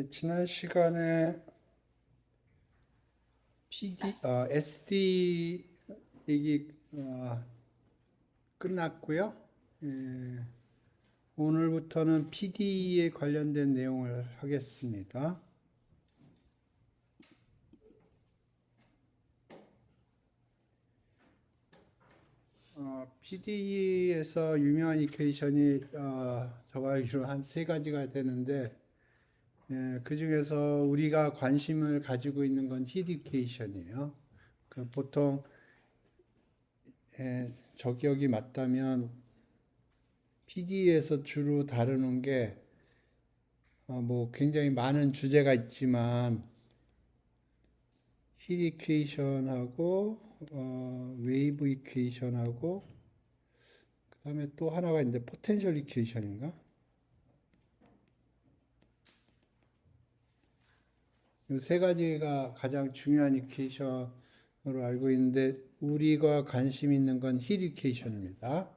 지난 시간에 SD 얘기 끝났고요. 예, 오늘부터는 PD에 관련된 내용을 하겠습니다. PD에서 유명한 이퀘이션이 저가 알기로 한 세 가지가 되는데 그 중에서 우리가 관심을 가지고 있는 건 힐 이퀘이션이에요. 보통 저기억이 맞다면 PD에서 주로 다루는 게 뭐 굉장히 많은 주제가 있지만 힐 이퀘이션하고 웨이브 이퀘이션하고 그다음에 또 하나가 있는데 포텐셜 이퀘이션인가? 이 세 가지가 가장 중요한 이퀘이션으로 알고 있는데 우리가 관심 있는 건 힐 이퀘이션입니다.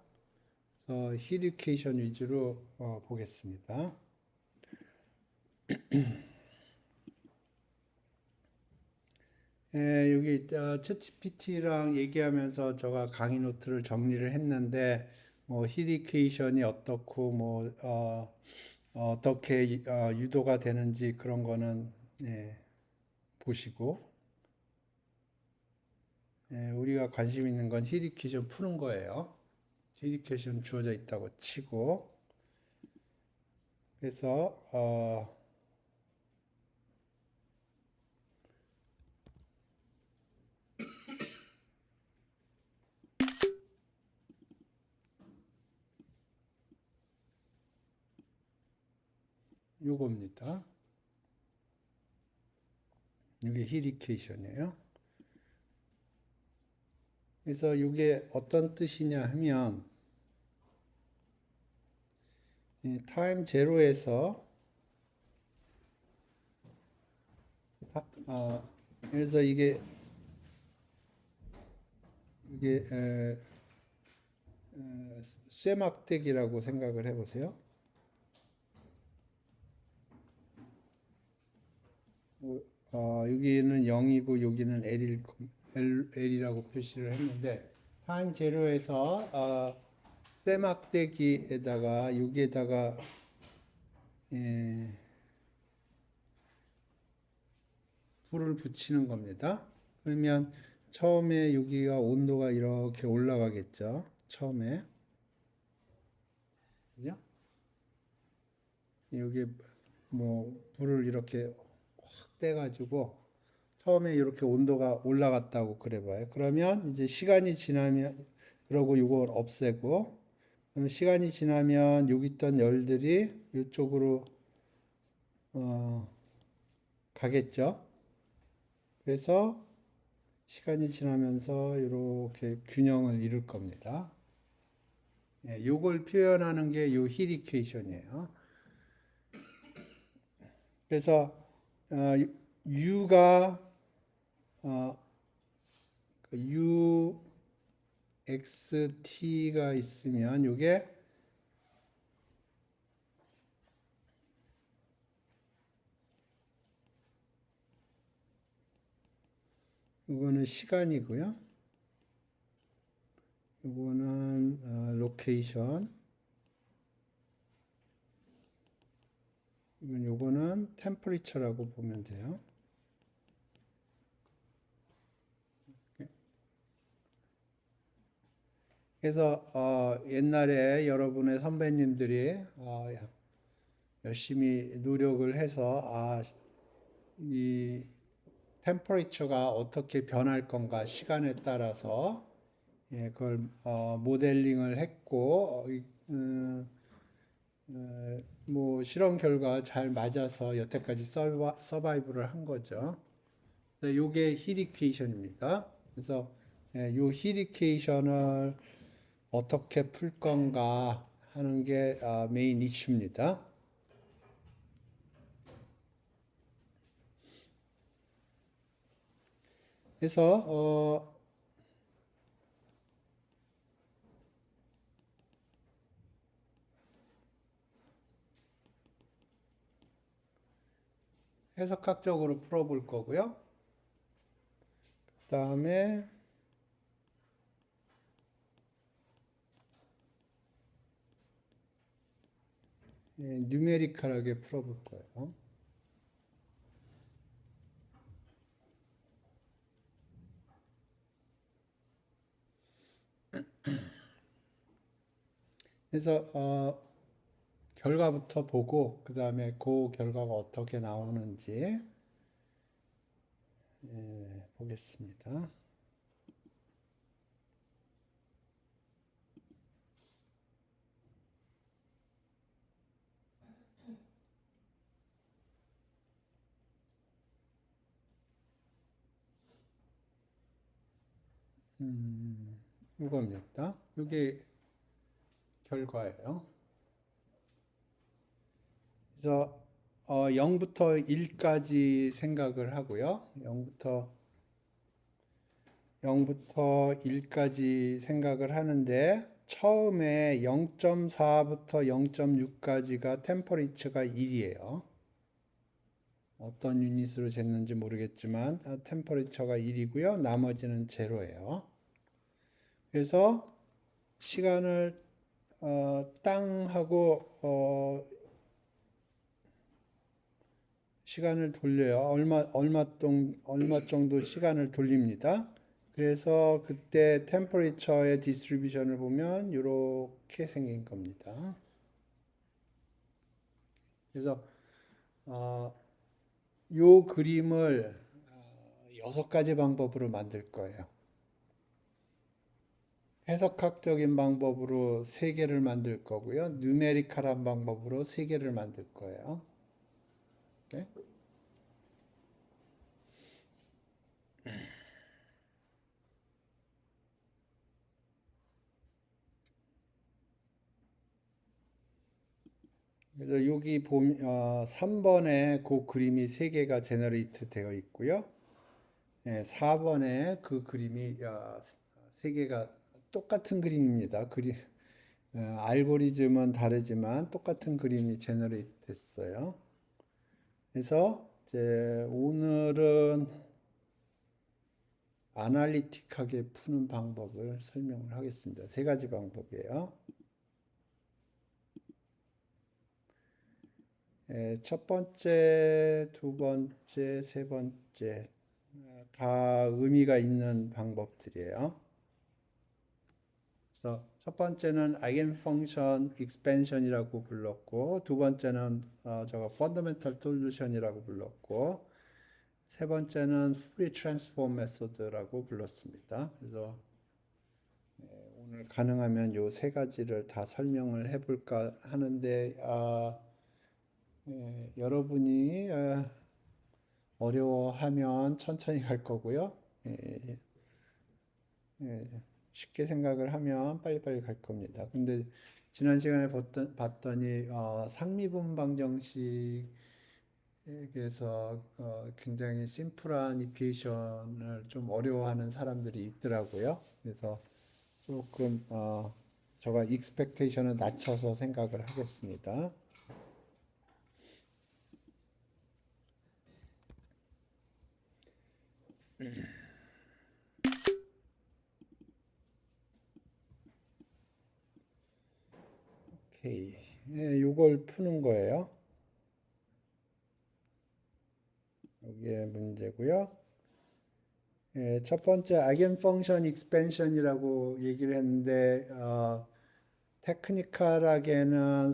그래서 힐 이퀘이션 위주로 보겠습니다. 여기 챗GPT랑 얘기하면서 제가 강의 노트를 정리를 했는데 뭐 힐이퀘이션이 어떻고 뭐 어떻게 유도가 되는지 그런 거는 보시고 우리가 관심 있는 건 힐이퀘이션 푸는 거예요. 힐이퀘이션 주어져 있다고 치고 그래서 요겁니다. 이게 힐이퀘이션이에요. 그래서 이게 어떤 뜻이냐 하면 타임 제로에서 그래서 이게 쇠막대기라고 생각을 해보세요. 여기는 0이고 여기는 L이라고 표시를 했는데 타임 제로에서 쇠막대기에다가 여기에다가 불을 붙이는 겁니다. 그러면 처음에 여기가 온도가 이렇게 올라가겠죠. 처음에. 그죠? 여기 뭐 불을 이렇게 확 떼가지고 처음에 이렇게 온도가 올라갔다고 그래봐요. 그러면 이제 시간이 지나면 그러고 이걸 없애고 그러면 시간이 지나면 여기 있던 열들이 이쪽으로 가겠죠. 그래서 시간이 지나면서 이렇게 균형을 이룰 겁니다. 요걸 표현하는 게 요 힐 이퀘이션이에요. 그래서 U가 UXT가 있으면 요게 이거는 시간이고요. 이거는 로케이션. 요거는 템퍼리처라고 보면 돼요. 그래서 옛날에 여러분의 선배님들이 열심히 노력을 해서 이 템퍼리처가 어떻게 변할 건가 시간에 따라서 그걸 모델링을 했고 뭐 실험 결과 잘 맞아서 여태까지 서바이브를 한 거죠. 요게 힐 이퀘이션입니다. 그래서 요 힐 이퀘이션을 어떻게 풀 건가 하는 게 메인 이슈입니다. 그래서 해석학적으로 풀어볼 거고요. 그 다음에 뉴메리컬하게 풀어볼 거예요. 그래서 결과부터 보고 그 다음에 그 결과가 어떻게 나오는지 보겠습니다. 이겁니다. 이게 결과예요. 그래서 0부터 1까지 생각을 하고요. 0부터 1까지 생각을 하는데 처음에 0.4부터 0.6까지가 템퍼리처가 1이에요. 어떤 유닛으로 쟀는지 모르겠지만 템퍼리처가 1이고요. 나머지는 제로예요. 그래서 시간을 땅 하고 시간을 돌려요. 얼마 정도 시간을 돌립니다. 그래서 그때 템퍼리처의 디스트리뷰션을 보면 이렇게 생긴 겁니다. 그래서 이 그림을 6가지 방법으로 만들 거예요. 해석학적인 방법으로 3개를 만들 거고요. 뉴메리컬한 방법으로 3개를 만들 거예요. 오케이? 그래서 여기 보면 3번에 그 그림이 3개가 제너레이트 되어 있고요. 4번에 그 그림이 3개가 똑같은 그림입니다. 알고리즘은 다르지만 똑같은 그림이 제너레이트 됐어요. 그래서 이제 오늘은 아날리틱하게 푸는 방법을 설명을 하겠습니다. 3가지 방법이에요. 첫 번째, 두 번째, 세 번째 다 의미가 있는 방법들이에요. 그래서 첫 번째는 아이겐펑션 익스펜션이라고 불렀고, 두 번째는 제가 펀더멘탈 솔루션이라고 불렀고, 세 번째는 프리 트랜스폼 메소드라고 불렀습니다. 그래서 오늘 가능하면 요 3가지를 다 설명을 해볼까 하는데 여러분이 어려워하면 천천히 갈 거고요. 예, 쉽게 생각을 하면 빨리빨리 갈 겁니다. 근데 지난 시간에 봤더니 상미분 방정식에서 굉장히 심플한 이퀘이션을 좀 어려워하는 사람들이 있더라고요. 그래서 조금 제가 익스펙테이션을 낮춰서 생각을 하겠습니다. 오케이. 요걸 푸는 거예요. 이게 문제고요. 첫 번째 아이겐펑션 익스펜션이라고 얘기를 했는데 테크니컬하게는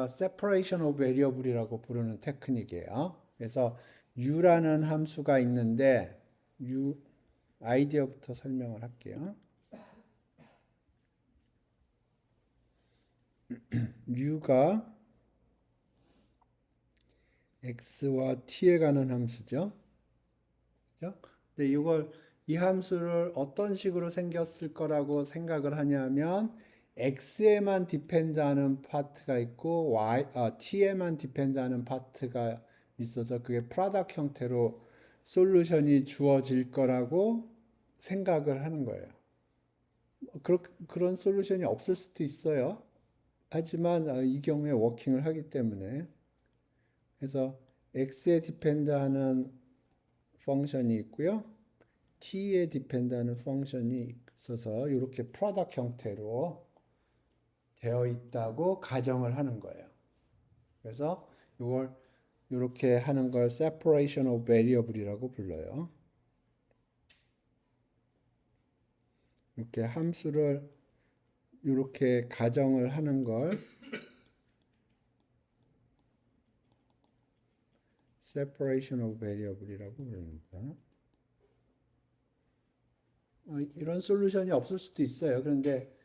separation of variable이라고 부르는 테크닉이에요. 그래서 u라는 함수가 있는데 아이디어부터 설명을 할게요. u가 x와 t에 가는 함수죠. 그죠? 근데 이 함수를 어떤 식으로 생겼을 거라고 생각을 하냐면 x에만 디펜드하는 파트가 있고 t에만 디펜드하는 파트가 있어서 그게 프로덕트 형태로 솔루션이 주어질 거라고 생각을 하는 거예요. 그런 솔루션이 없을 수도 있어요. 하지만 이 경우에 워킹을 하기 때문에 그래서 x에 디펜드하는 펑션이 있고요. t에 디펜드하는 펑션이 있어서 이렇게 프로덕트 형태로 되어 있다고 가정을 하는 거예요. 그래서 이걸 이렇게 하는 걸 separation of variable이라고 불러요. 이렇게 함수를 이렇게 가정을 하는 걸 separation of variable이라고 부릅니다. 이런 솔루션이 없을 수도 있어요. 그런데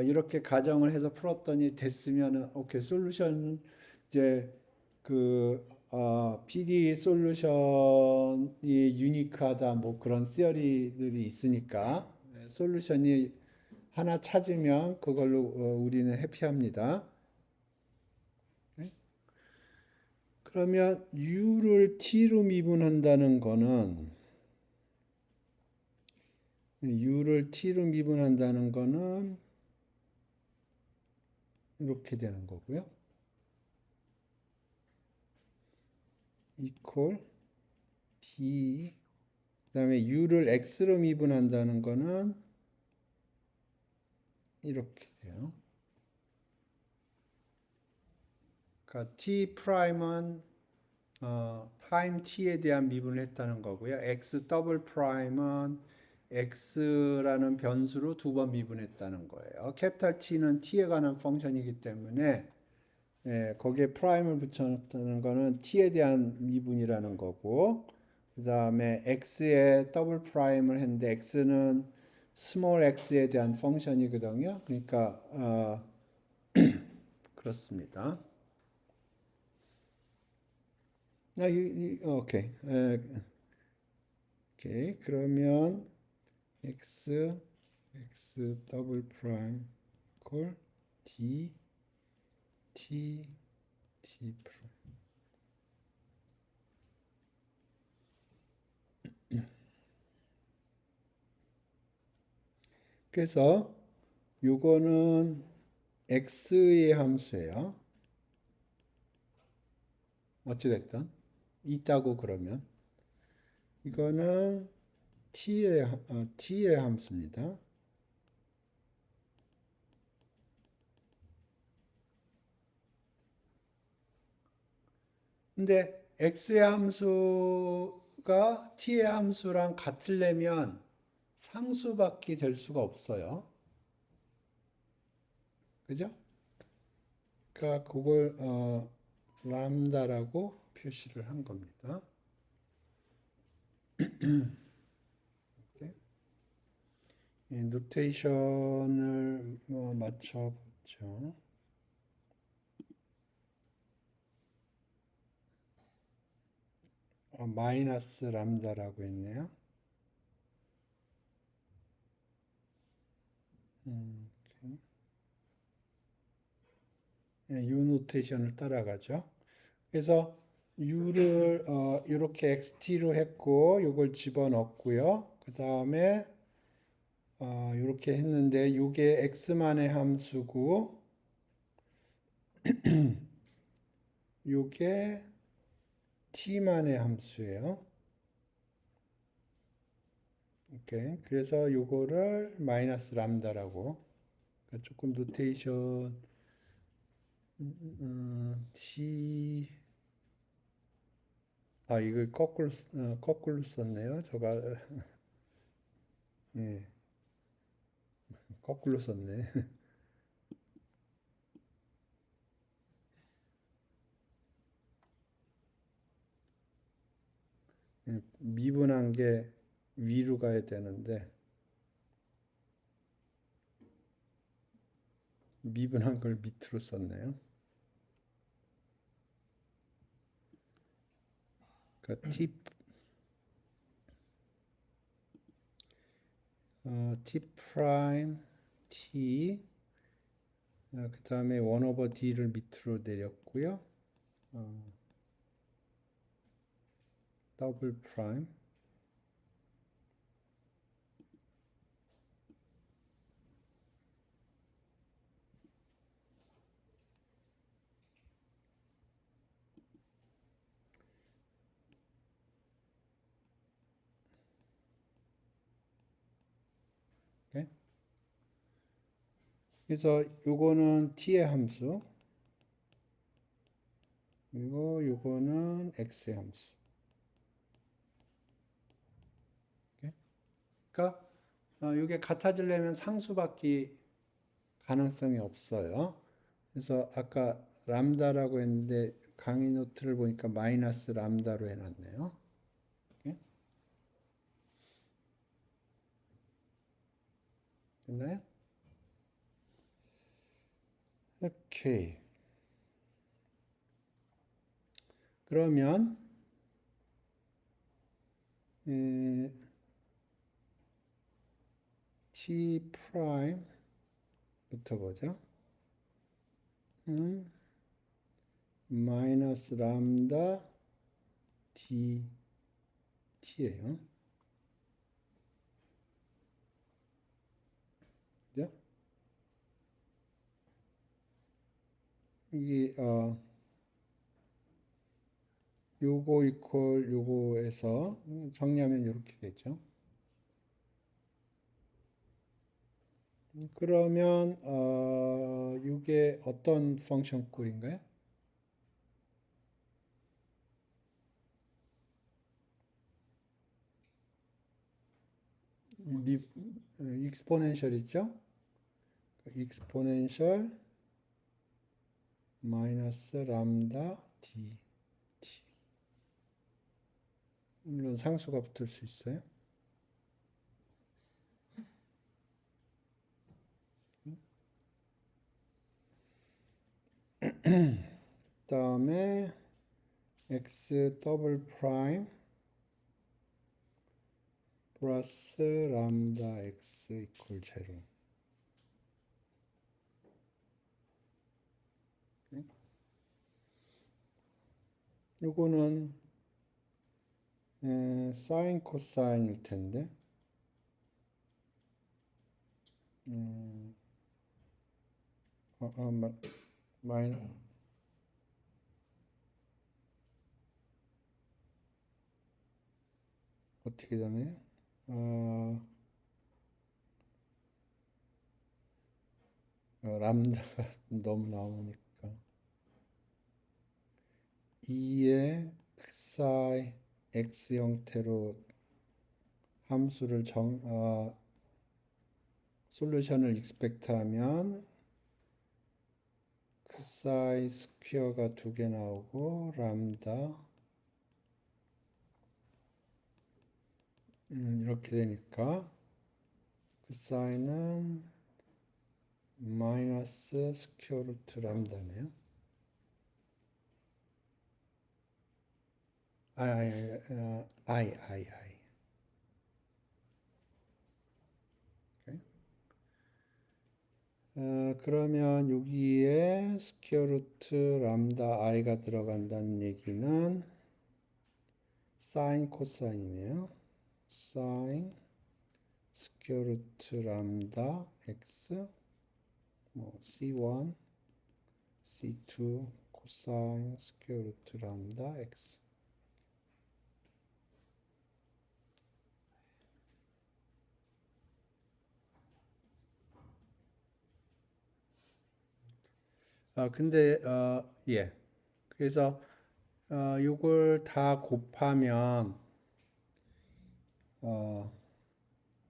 이렇게 가정을 해서 풀었더니 됐으면 오케이 솔루션은 이제 그 PD 솔루션이 유니크하다 뭐 그런 시어리들이 있으니까 솔루션이 하나 찾으면 그걸로 우리는 해피합니다. 그러면 U를 T로 미분한다는 거는 이렇게 되는 거고요. equal T 그다음에 U를 X로 미분한다는 거는 이렇게 돼요. 그러니까 T 프라임은 타임 T에 대한 미분을 했다는 거고요. X 더블 프라임은 X라는 변수로 두 번 미분했다는 거예요. 캐피탈 T는 T에 관한 펑션이기 때문에 거기에 프라임을 붙여놨다는 거는 T에 대한 미분이라는 거고 그 다음에 X에 더블 프라임을 했는데 X는 스몰 x에 대한 펑션이거든요. 그러니까 그렇습니다. 오케이. 오케이. 그러면 x 더블 프라임 콜 d t t 프라임. 그래서 요거는 x의 함수예요. 어찌됐든 있다고 그러면 이거는 t의 함수입니다. 근데 x의 함수가 t의 함수랑 같으려면 상수밖에 될 수가 없어요. 그죠? 그러니까 그걸 람다라고 표시를 한 겁니다. 노테이션을 맞춰보죠. 마이너스 람다라고 했네요. 이 노테이션을 따라가죠. 그래서 u를 이렇게 xt로 했고 이걸 집어넣고요. 그 다음에 이렇게 했는데 이게 x만의 함수고 이게 t만의 함수예요. 오케이. 그래서 요거를 마이너스 람다라고 조금 노테이션 t 이거 거꾸로 썼네요. 제가 예, 거꾸로 썼네. 미분한 게 위로 가야 되는데 미분한 걸 밑으로 썼네요. 그러니까 t 프라임 t 그 다음에 1 오버 d를 밑으로 내렸고요. 더블 프라임 그래서 요거는 t의 함수, 그리고 요거는 x의 함수. 그러니까 이게 같아지려면 상수밖에 가능성이 없어요. 그래서 아까 람다라고 했는데 강의 노트를 보니까 마이너스 람다로 해놨네요. 됐나요? 오케이. 그러면 t 프라임부터 보죠. 마이너스 람다 dt예요. 그죠? 여기 요거 이퀄 요거에서 정리하면 이렇게 되죠. 그러면 이게 어떤 펑션 꼴인가요? 익스포넨셜이죠? 익스포넨셜 마이너스 람다 dt. 물론 상수가 붙을 수 있어요. 그다음에 x 더블 프라임 플러스 람다 x 이퀄 제로. 요거는 사인 코사인일 텐데 마이너 어떻게 되나요? 람다가 너무 나오니까 2의 xi x 형태로 함수를 솔루션을 익스펙트하면 xi 스퀘어가 2개 나오고 람다 이렇게 되니까 xi는 마이너스 스퀘어 루트 람다네요. I. 그러면 여기에 스퀘어 루트 람다 i가 들어간다는 얘기는 사인 코사인이네요. 사인 스퀘어 루트 람다 x 뭐 c1 c2 코사인 스퀘어 루트 람다 x. 근데 예. 그래서 요걸 다 곱하면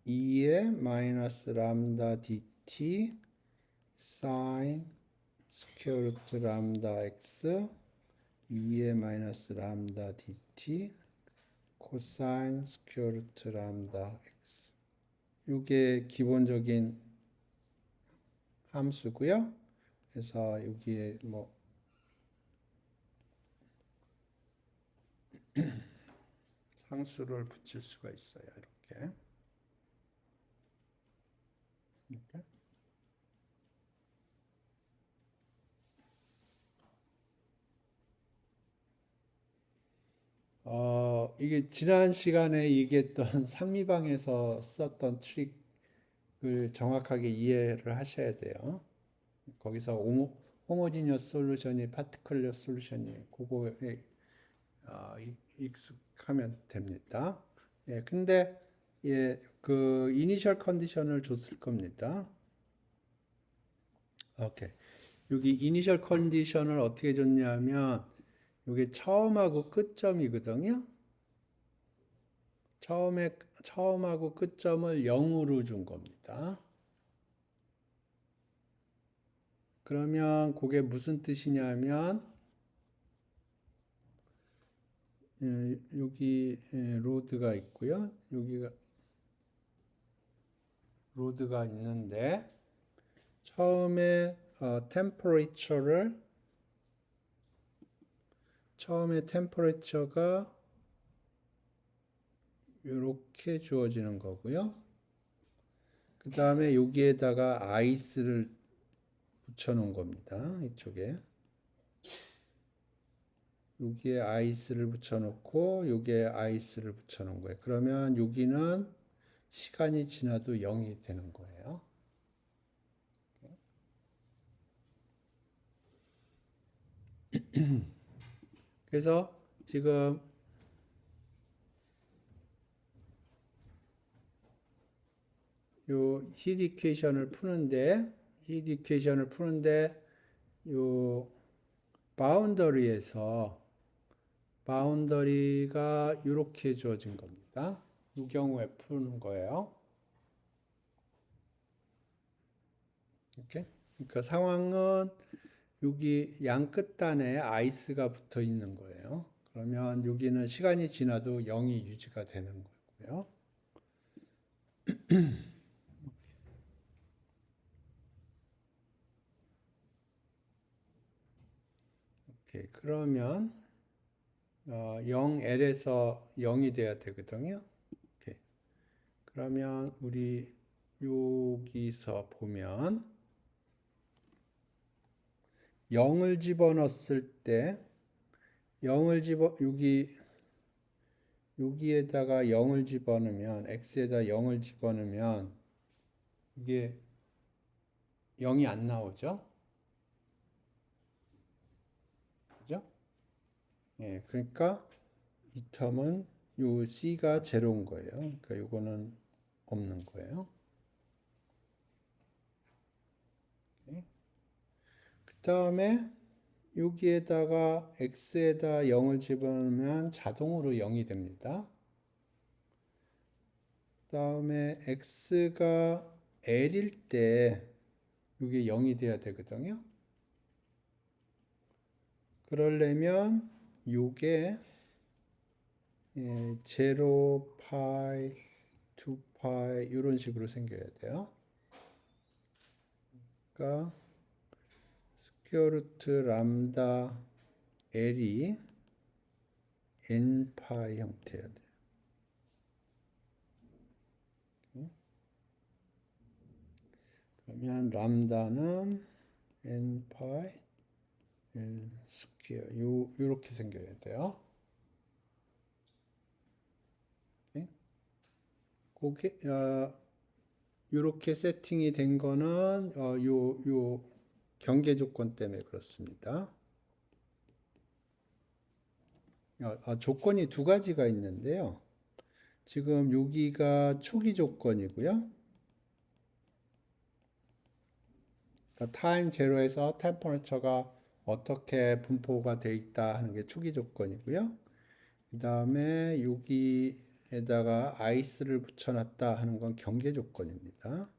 2의 마이너스 람다 dt 사인 스퀘어 루트 람다 x 2의 마이너스 람다 dt 코사인 스퀘어 루트 람다 x. 이게 기본적인 함수고요. 그래서 여기에 뭐 상수를 붙일 수가 있어요. 이렇게. 이게 지난 시간에 얘기했던 상미방에서 썼던 트릭을 정확하게 이해를 하셔야 돼요. 거기서 호모지니어스 솔루션이 파티클러 솔루션이 그거에 익숙하면 됩니다. 예, 근데 예, 그 이니셜 컨디션을 줬을 겁니다. 오케이. 여기 이니셜 컨디션을 어떻게 줬냐면 이게 처음하고 끝점이거든요. 처음하고 끝점을 0으로 준 겁니다. 그러면 그게 무슨 뜻이냐면 여기 로드가 있고요. 여기가 로드가 있는데 처음에 템퍼레처가 이렇게 주어지는 거고요. 그 다음에 여기에다가 아이스를 붙여 놓은 겁니다. 이쪽에. 여기에 아이스를 붙여 놓고 여기에 아이스를 붙여 놓은 거예요. 그러면 여기는 시간이 지나도 0이 되는 거예요. 그래서 지금 요 히트 이퀘이션을 푸는데 요 바운더리가 이렇게 주어진 겁니다. 이 경우에 푸는 거예요. 이렇게. 그러니까 상황은 여기 양 끝단에 아이스가 붙어 있는 거예요. 그러면 여기는 시간이 지나도 0이 유지가 되는 거고요. 오케이. 그러면 0L에서 0이 돼야 되거든요. 오케이. 그러면 우리 여기서 보면 0을 집어넣었을 때 여기에다가 0을 집어넣으면 x에다 0을 집어넣으면 이게 0이 안 나오죠? 그죠? 예, 그러니까 이 텀은 요 c가 제로인 거예요. 그러니까 요거는 없는 거예요. 그 다음에 여기에다가 x에다 0을 집어넣으면 자동으로 0이 됩니다. 그 다음에 x가 l일 때 이게 0이 돼야 되거든요. 그러려면 이게 0, 파이, 2파이 이런 식으로 생겨야 돼요. 그러니까 스퀘어 루트 람다 L이 n파이 형태여야 돼요. 그러면 람다는 n파이 L 스퀘어 요렇게 생겨야 돼요. 그게 이렇게 세팅이 된 거는 요 경계 조건 때문에 그렇습니다. 조건이 두 가지가 있는데요. 지금 여기가 초기 조건이고요. 그러니까 타임 제로에서 템퍼레처가 어떻게 분포가 돼 있다 하는 게 초기 조건이고요. 그 다음에 여기에다가 아이스를 붙여놨다 하는 건 경계 조건입니다.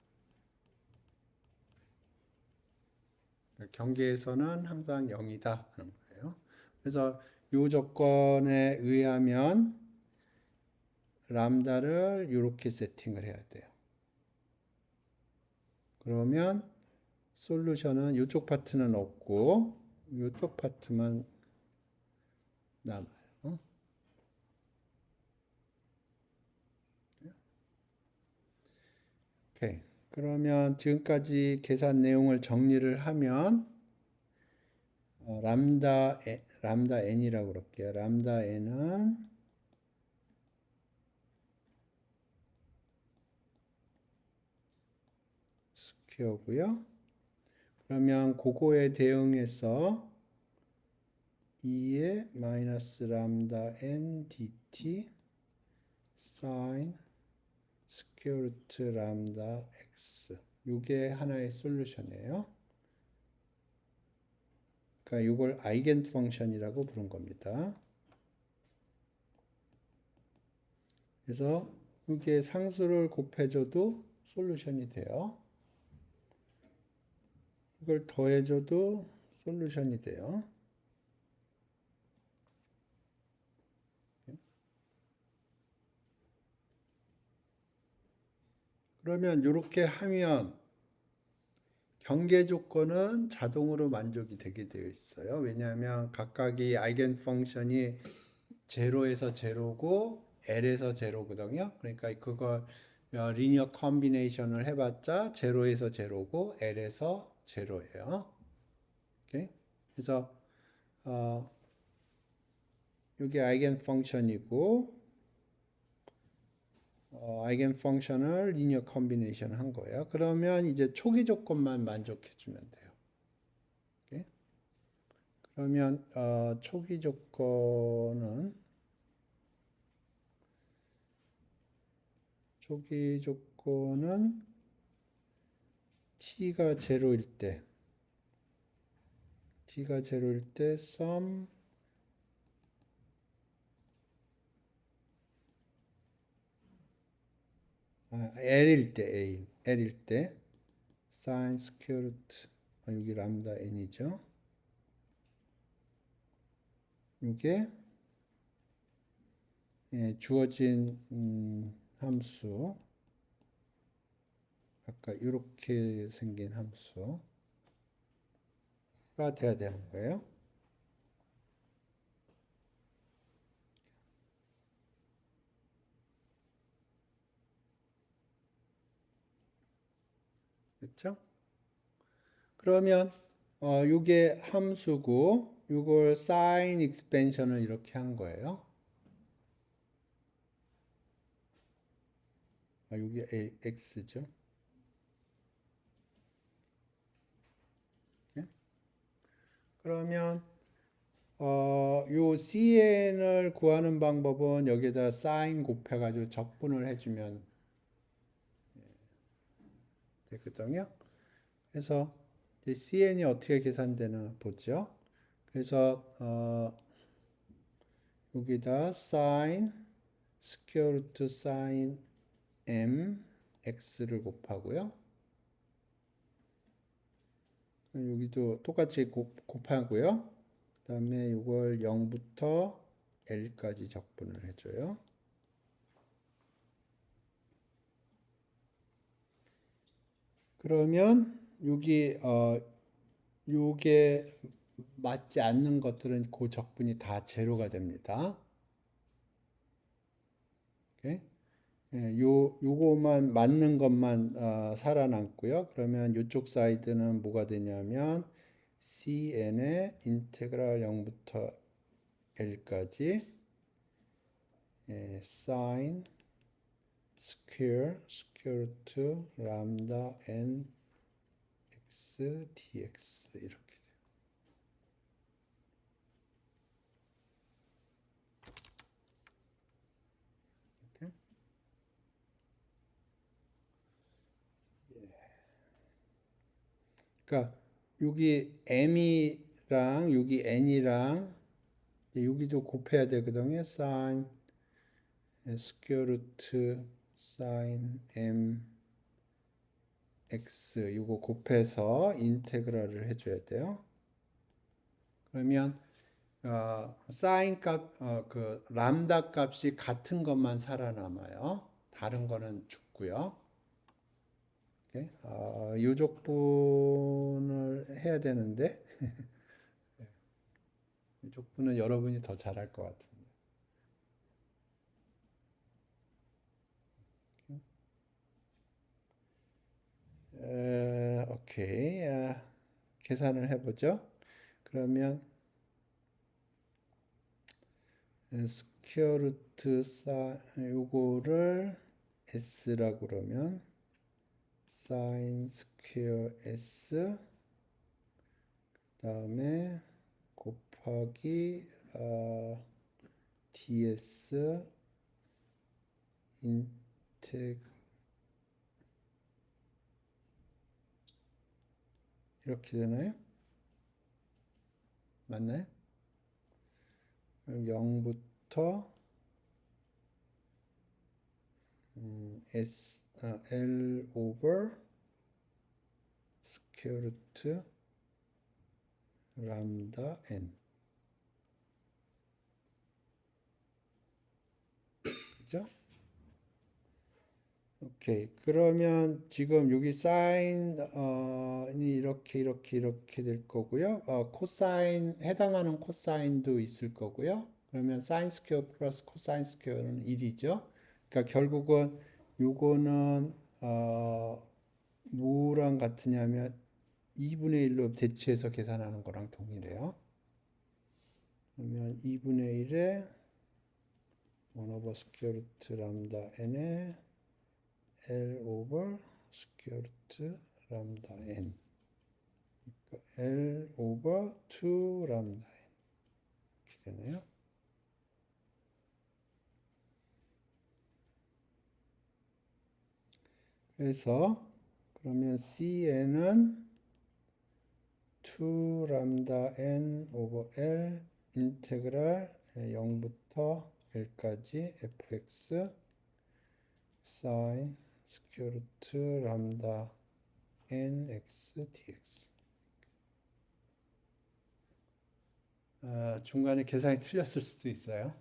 경계에서는 항상 0이다 하는 거예요. 그래서 이 조건에 의하면 람다를 이렇게 세팅을 해야 돼요. 그러면 솔루션은 이쪽 파트는 없고 이쪽 파트만 남아요. 오케이. 그러면 지금까지 계산 내용을 정리를 하면 람다 n이라고 그럴게요. 람다 n은 스퀘어고요. 그러면 그거에 대응해서 2의 마이너스 람다 n dt 사인 스퀘어 루트 람다 x 이게 하나의 솔루션이에요. 그러니까 이걸 아이겐 펑션이라고 부른 겁니다. 그래서 이게 상수를 곱해줘도 솔루션이 돼요. 이걸 더해줘도 솔루션이 돼요. 그러면 이렇게 하면 경계 조건은 자동으로 만족이 되게 되어 있어요. 왜냐하면 각각이 아이겐 펑션이 제로에서 제로고 L에서 제로거든요. 그러니까 그걸 리니어 컨비네이션을 해봤자 제로에서 제로고 L에서 제로예요. 오케이? 그래서 이게 아이겐 펑션이고 아이겐 펑션을 리니어 컨비네이션 한 거예요. 그러면 이제 초기 조건만 만족해 주면 돼요. 오케이? 그러면 초기 조건은 t가 제로일 때 sum L일 때 sin square root 여기 람다 n이죠. 이게 주어진 함수 아까 이렇게 생긴 함수가 돼야 되는 거예요. 그렇죠? 그러면 이게 함수고 이걸 sin expansion을 이렇게 한 거예요. 이게 x죠. 그러면 요 cn을 구하는 방법은 여기다 sin 곱해가지고 적분을 해주면 되거든요. 그래서 cn이 어떻게 계산되나 보죠. 그래서 여기다 sin 스퀘어 루트 sin m x를 곱하고요. 여기도 똑같이 곱하고요. 그 다음에 이걸 0부터 l까지 적분을 해줘요. 그러면 여기 요게 맞지 않는 것들은 그 적분이 다 제로가 됩니다. 오케이? 요거만 맞는 것만 살아남고요. 그러면 이쪽 사이드는 뭐가 되냐면 cn의 인테그랄 0부터 l까지 sin 스퀘어 루트 람다 n x dx 이렇게 돼요. 이렇게. 그러니까 여기 m이랑 여기 n이랑 여기도 곱해야 되거든요. sin 스퀘어 루트 sin m x 이거 곱해서 인테그랄을 해줘야 돼요. 그러면 사인 값, 그 람다 값이 같은 것만 살아남아요. 다른 거는 죽고요. 요족분을 해야 되는데 요족분은 여러분이 더 잘할 것 같은데. 오케이. 계산을 해보죠. 그러면 스퀘어 루트 요거를 s라고 그러면 sin 스퀘어 s 다음에 곱하기 ds 인테그 이렇게 되나요? 맞나요? 0부터 L over 스퀘어 루트 람다 n. 그죠? 오케이. 그러면 지금 여기 사인이 이렇게 될 거고요. 코사인 해당하는 코사인도 있을 거고요. 그러면 사인 스퀘어 플러스 코사인 스퀘어는 1이죠. 그러니까 결국은 요거는 뭐랑 같으냐면 2분의 1로 대체해서 계산하는 거랑 동일해요. 그러면 2분의 1에 1 오버 스퀘어 루트 람다 n에 L 오버 스퀘어 루트 람다 n. L 오버 2 람다 n. 이렇게 되네요. 그래서 그러면 Cn은 2 람다 n 오버 L 인테그랄 0부터 L까지 fx 사인 스퀘어 루트 람다 nx dx. 중간에 계산이 틀렸을 수도 있어요.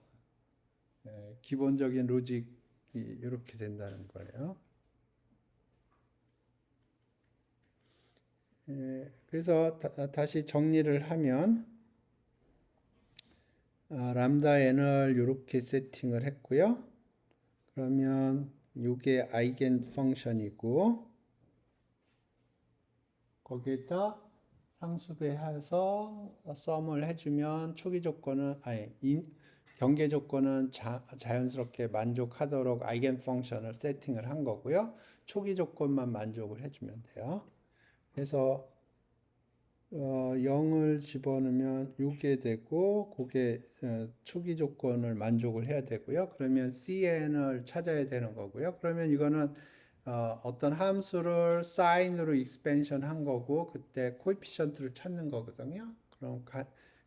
기본적인 로직이 이렇게 된다는 거예요. 그래서 다시 정리를 하면 람다 n을 이렇게 세팅을 했고요. 그러면 이게 아이겐 펑션이고 거기에다 상수배해서 썸을 해주면 초기 조건은 경계 조건은 자연스럽게 만족하도록 아이겐 펑션을 세팅을 한 거고요. 초기 조건만 만족을 해주면 돼요. 그래서 0을 집어넣으면 이게 되고 그게 초기 조건을 만족을 해야 되고요. 그러면 cn을 찾아야 되는 거고요. 그러면 이거는 어떤 함수를 사인으로 익스펜션 한 거고 그때 코에피션트를 찾는 거거든요. 그럼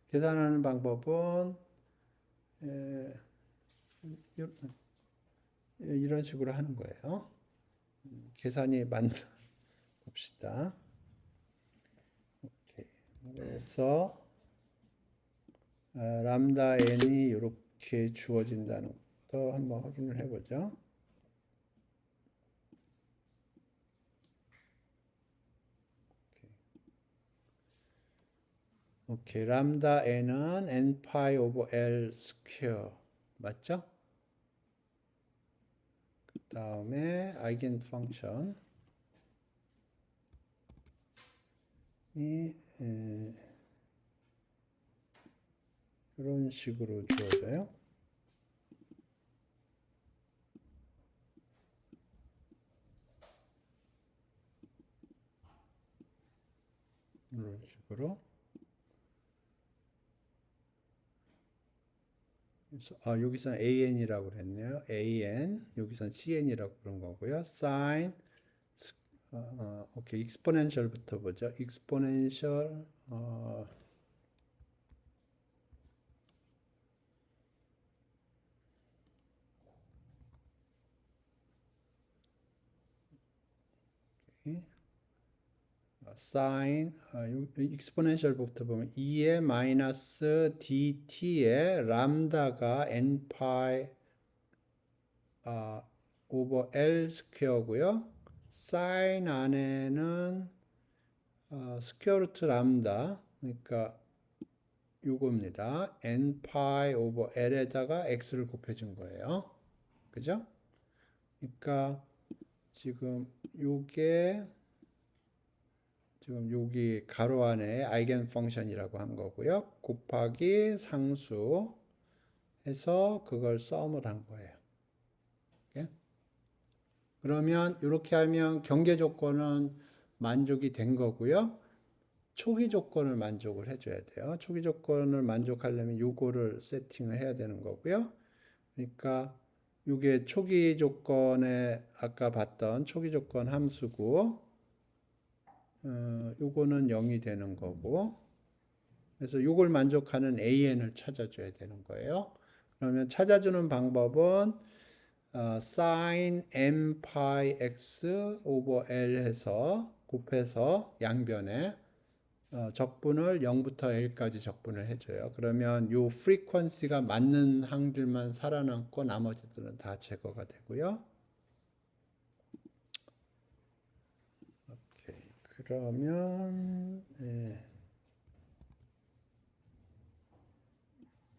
계산하는 방법은 이런 식으로 하는 거예요. 계산이 맞나 봅시다. 오케이. 그래서 람다 n이 이렇게 주어진다는 것도 한번 확인을 해보죠. 오케이. 람다 n은 n 파이 오버 l 스퀘어 맞죠? 그 다음에 아이겐 펑션이 이런 식으로 주어져요. 이런 식으로. 그래서 여기서는 an이라고 그랬네요. an 여기서는 cn이라고 그런 거고요. sin 오케이 익스포넨셜부터 보죠. 익스포넨셜 sin 익스포넨셜부터 보면 2의 마이너스 dt의 람다가 n 파이 오버 l 스퀘어고요. sin 안에는 스퀘어 루트 람다 그러니까 요겁니다. n 파이 오버 l에다가 x를 곱해준 거예요. 그죠? 그러니까 지금 요게 지금 여기 가로 안에 아이겐 펑션이라고 한 거고요. 곱하기 상수 해서 그걸 썸을 한 거예요. 오케이? 그러면 이렇게 하면 경계 조건은 만족이 된 거고요. 초기 조건을 만족을 해줘야 돼요. 초기 조건을 만족하려면 요거를 세팅을 해야 되는 거고요. 그러니까 이게 초기 조건에 아까 봤던 초기 조건 함수고 요거는 0이 되는 거고 그래서 이걸 만족하는 AN을 찾아줘야 되는 거예요. 그러면 찾아주는 방법은 sin m pi x over L 해서 곱해서 양변에 적분을 0부터 L까지 적분을 해줘요. 그러면 요 프리퀀시가 맞는 항들만 살아남고 나머지들은 다 제거가 되고요. 오케이. 그러면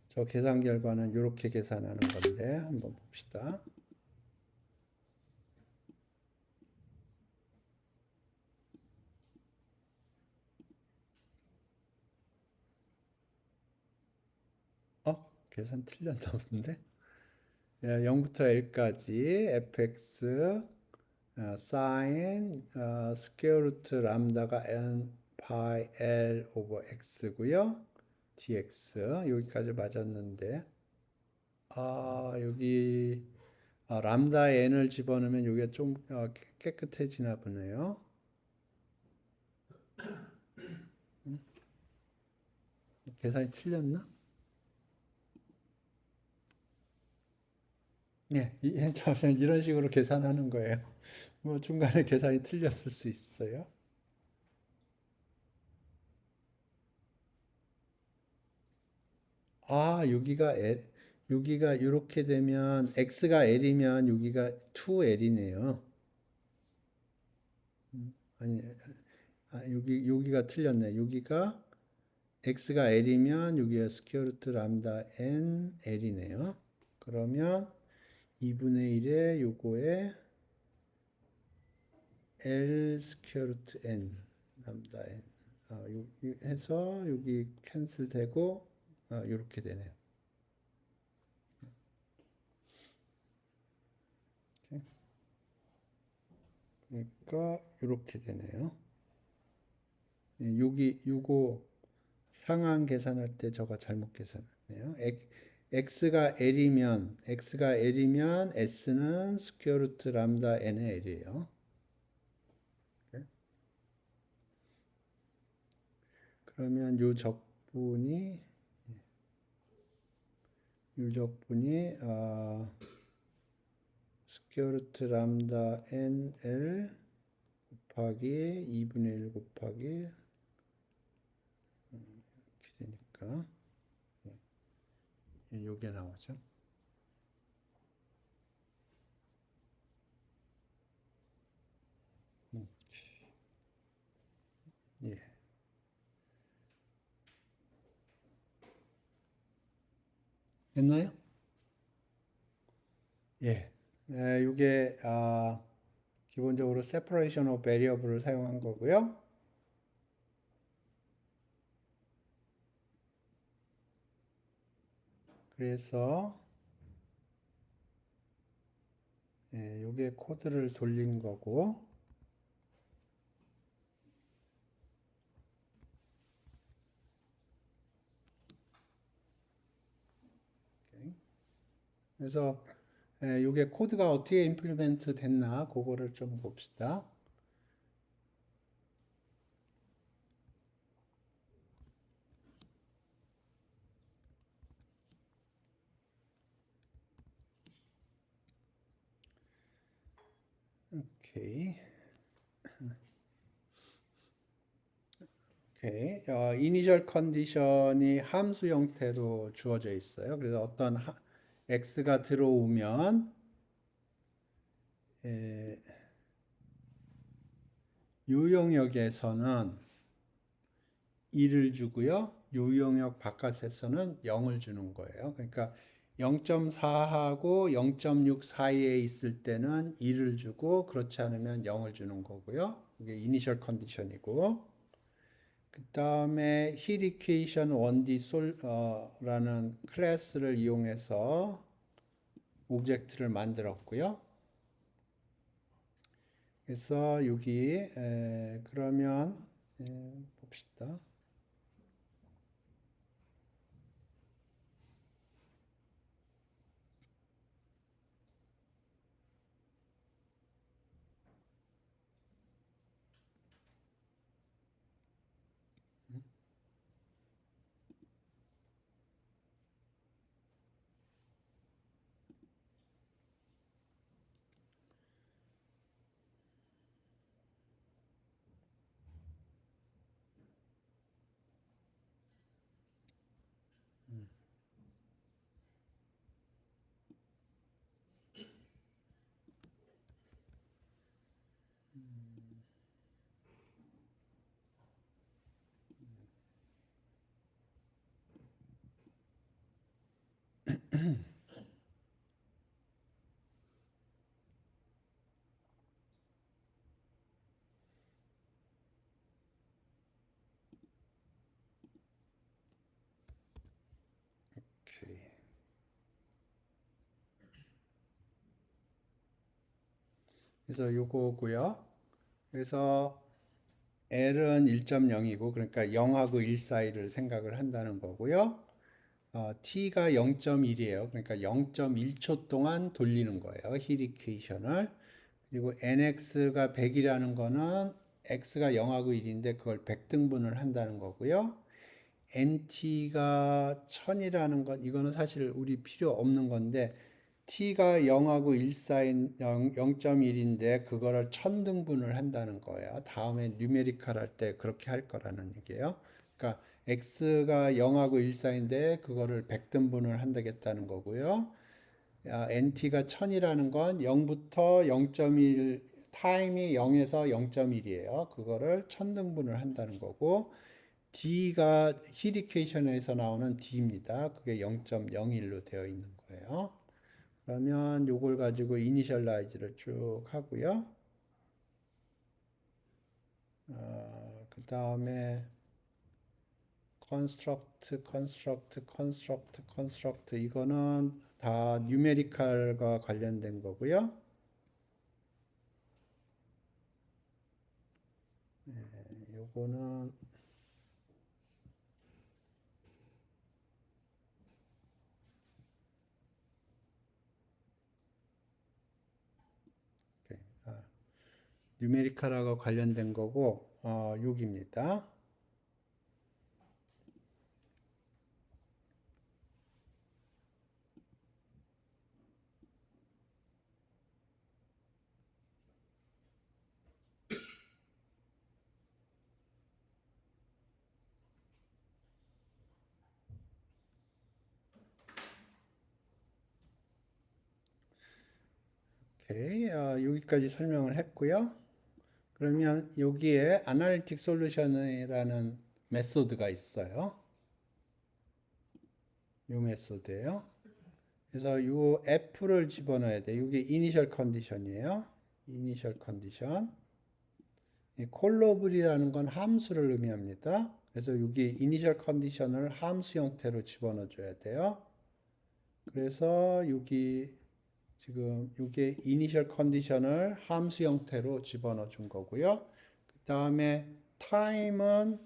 저 계산 결과는 이렇게 계산하는 건데 한번 봅시다. 계산 틀렸나 본데? 0부터 L까지 fx sin 스퀘어 루트 람다가 n 파이 L 오버 x고요. dx 여기까지 맞았는데 여기 람다 n을 집어넣으면 여기가 좀 깨끗해지나 보네요. 계산이 틀렸나? 네, 저는 이런 식으로 계산하는 거예요. 뭐 중간에 계산이 틀렸을 수 있어요. 여기가 이렇게 되면 x가 l이면 여기가 2l이네요. 아니, 여기가 틀렸네. 여기가 x가 l이면 여기가 스퀘어 루트 람다 n l이네요. 그러면 2분의 1에 요거에 L 스퀘어 루트 N 람다 N 해서 여기 캔슬 되고 이렇게 되네요. 그러니까 이렇게 되네요. 요거 상한 계산할 때 저가 잘못 계산했네요. x가 L이면 s는 스퀘어 루트 람다 n의 L이에요. 그러면 요 적분이 스퀘어 루트 람다 nl 곱하기 2분의 1 곱하기 이렇게 되니까 요게 나오죠. 예. 됐나요? 예. 이게 기본적으로 separation of variable을 사용한 거고요. 그래서 이게 코드를 돌린 거고 그래서 이게 코드가 어떻게 임플리멘트 됐나 그거를 좀 봅시다. 오케이. 오케이. 이니셜 컨디션이 함수 형태로 주어져 있어요. 그래서 어떤 x가 들어오면 요 영역에서는 2를 주고요. 요 영역 바깥에서는 0을 주는 거예요. 그러니까 0.4하고 0.6 사이에 있을 때는 2를 주고 그렇지 않으면 0을 주는 거고요. 이게 이니셜 컨디션이고 그 다음에 힐 이퀘이션 1D 라는 클래스를 이용해서 오브젝트를 만들었고요. 그래서 여기 그러면 봅시다. 오케이. 그래서 요거고요. 그래서 L은 1.0이고 그러니까 0하고 1 사이를 생각을 한다는 거고요. T가 0.1이에요. 그러니까 0.1초 동안 돌리는 거예요. 힐 이퀘이션을. 그리고 nx가 100이라는 거는 x가 0하고 1인데 그걸 100등분을 한다는 거고요. nt가 1000이라는 건 이거는 사실 우리 필요 없는 건데 t가 0하고 1 사이인 0.1인데 그거를 1000등분을 한다는 거예요. 다음에 뉴메리컬 할 때 그렇게 할 거라는 얘기예요. 그러니까 x가 0하고 1 사이인데 그거를 100등분을 한다겠다는 거고요. nt가 1000이라는 건 0부터 0.1 타임이 0에서 0.1이에요. 그거를 1000등분을 한다는 거고 d가 힐 이퀘이션에서 나오는 d입니다. 그게 0.01로 되어 있는 거예요. 그러면 요걸 가지고 이니셜라이즈를 쭉 하고요. 그 다음에 construct 이거는 다 뉴메리컬과 관련된 거고요. 요거는 뉴메리컬하고 관련된 거고 여기입니다. 오케이, 여기까지 설명을 했고요. 그러면 여기에 아날리틱 솔루션이라는 메소드가 있어요. 이 메소드예요. 그래서 이 F를 집어넣어야 돼. 이게 이니셜 컨디션이에요. 이니셜 컨디션. 이 콜러블이라는 건 함수를 의미합니다. 그래서 여기 이니셜 컨디션을 함수 형태로 집어넣어 줘야 돼요. 그래서 여기 지금 이게 이니셜 컨디션을 함수 형태로 집어넣어 준 거고요. 그 다음에 타임은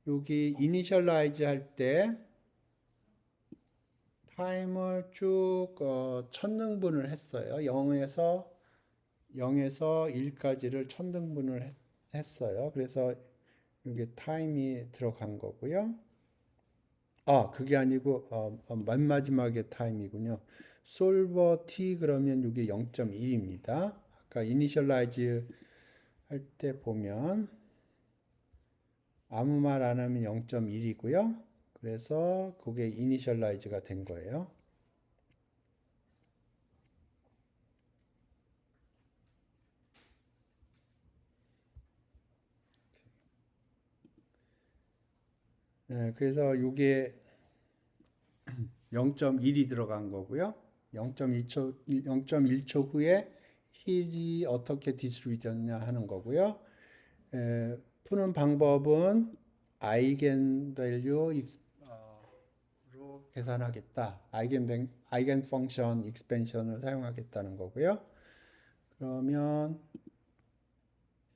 여기 이니셜라이즈 할 때 타임을 쭉 천등분을 했어요. 0에서 1까지를 천등분을 했어요. 그래서 이게 타임이 들어간 거고요. 그게 아니고 맨 마지막에 타임이군요. 솔버 t 그러면 이게 0.1입니다. 아까 이니셜라이즈 할 때 보면 아무 말 안 하면 0.1이고요. 그래서 그게 이니셜라이즈가 된 거예요. 네, 그래서 이게 0.1이 들어간 거고요. 0.1초 후에 힐이 어떻게 디스트리뷰 되냐 하는 거고요. 푸는 방법은 아이겐 밸류 로 계산하겠다. 아이겐 펑션 익스펜션을 사용하겠다는 거고요. 그러면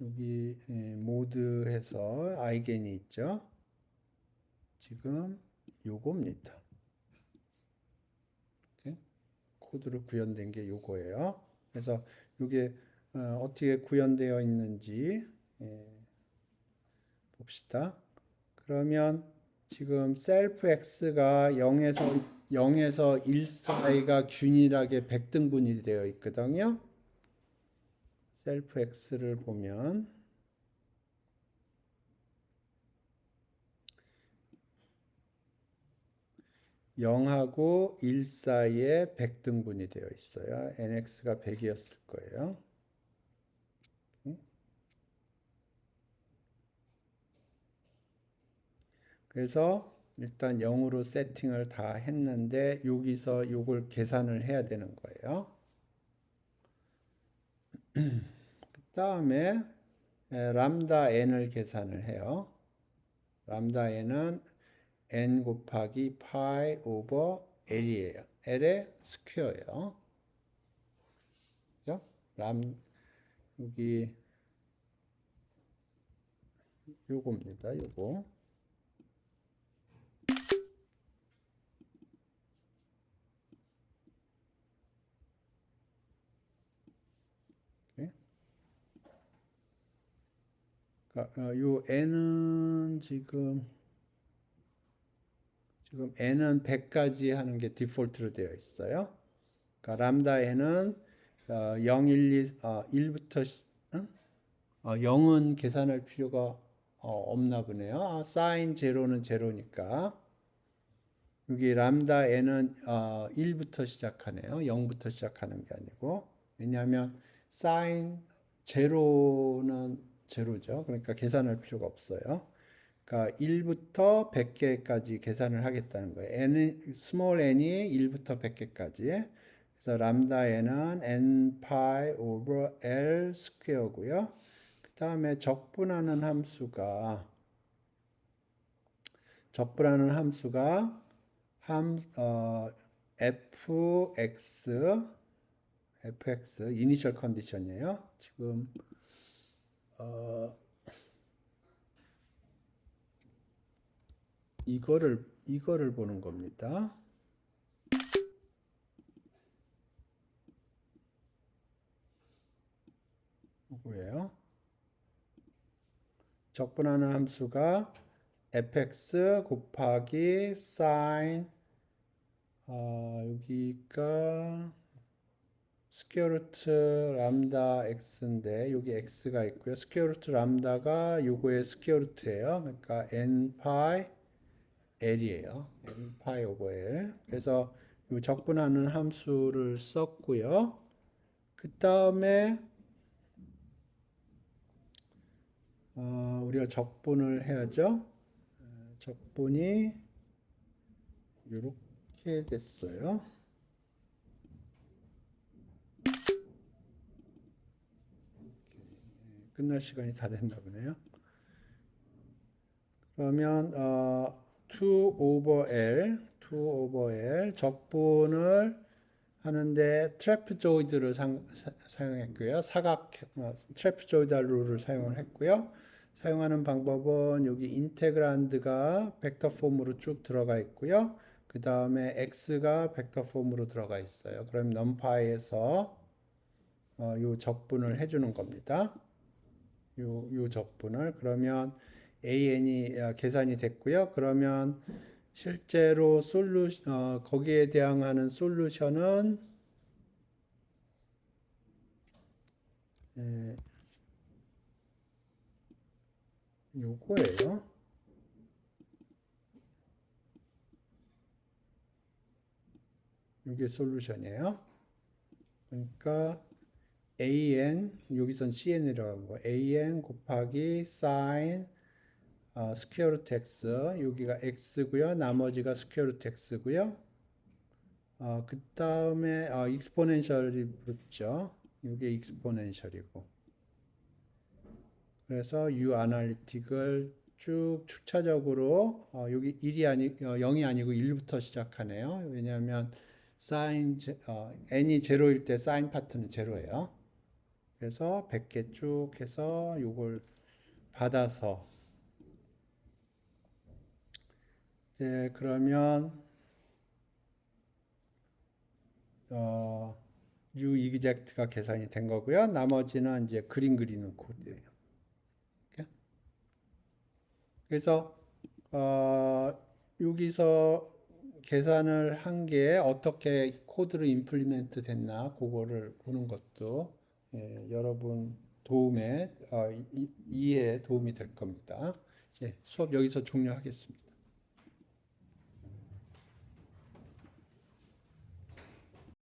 여기 모드에서 아이겐이 있죠. 지금 요겁니다. 코드로 구현된 게 요거예요. 그래서 이게 어떻게 구현되어 있는지 봅시다. 그러면 지금 셀프 x가 0에서 1 사이가 균일하게 100등분이 되어 있거든요. 셀프 x를 보면 0하고 1 사이에 100등분이 되어 있어요. nx가 100이었을 거예요. 그래서 일단 0으로 세팅을 다 했는데 여기서 요걸 계산을 해야 되는 거예요. 그 다음에 람다 n을 계산을 해요. 람다 n은 n 곱하기 파이 오버 l이에요. l의 스퀘어예요. 그죠? 여기 요겁니다. 요거. 그러니까 요 n은 지금 n은 100까지 하는 게 디폴트로 되어 있어요. 그러니까 람다 n은 0, 1, 2, 1부터 0은 계산할 필요가 없나 보네요. 사인 제로는 제로니까 여기 람다 n은 1부터 시작하네요. 0부터 시작하는 게 아니고 왜냐하면 사인 제로는 제로죠. 그러니까 계산할 필요가 없어요. 그러니까 1부터 100개까지 계산을 하겠다는 거예요. 스몰 n이 1부터 100개까지. 그래서 람다 n은 n 파이 오버 l 스퀘어고요. 그 다음에 적분하는 함수가 fx 이니셜 컨디션이에요. 지금 이거를 보는 겁니다. 뭐예요? 적분하는 함수가 fx 곱하기 sin 여기가 스퀘어루트 람다 x인데 여기 x가 있고요. 스퀘어루트 람다가 요거의 스퀘어루트예요. 그러니까 n 파이 l이에요. n 파이 오버 l. 그래서 요 적분하는 함수를 썼고요. 그 다음에 우리가 적분을 해야죠. 적분이 이렇게 됐어요. 끝날 시간이 다 됐나 보네요. 그러면 2 over L 적분을 하는데 트래프조이드를 사용했고요. 트래프조이드 룰을 사용을 했고요. 사용하는 방법은 여기 인테그란드가 벡터 폼으로 쭉 들어가 있고요. 그 다음에 x가 벡터 폼으로 들어가 있어요. 그럼 넘파이에서 요 적분을 해주는 겁니다. 요 적분을 그러면 an이 계산이 됐고요. 그러면 실제로 거기에 대항하는 솔루션은 요거예요. 이게 솔루션이에요. 그러니까 an 여기선 cn이라고 하는 거 an 곱하기 sin 스퀘어 루트 x 여기가 x고요. 나머지가 스퀘어 루트 x고요. 그 다음에 익스포넨셜이 붙죠. 이게 익스포넨셜이고 그래서 u 아날리틱을 쭉 축차적으로 여기 0이 아니고 1부터 시작하네요. 왜냐하면 n이 제로일 때 사인 파트는 제로예요. 그래서 100개 쭉 해서 이걸 받아서 이제 그러면 U 이그젝트가 계산이 된 거고요. 나머지는 이제 그림 그리는 코드예요. 이렇게. 그래서 여기서 계산을 한 게 어떻게 코드로 임플리멘트 됐나 그거를 보는 것도 여러분 이해에 도움이 될 겁니다. 수업 여기서 종료하겠습니다.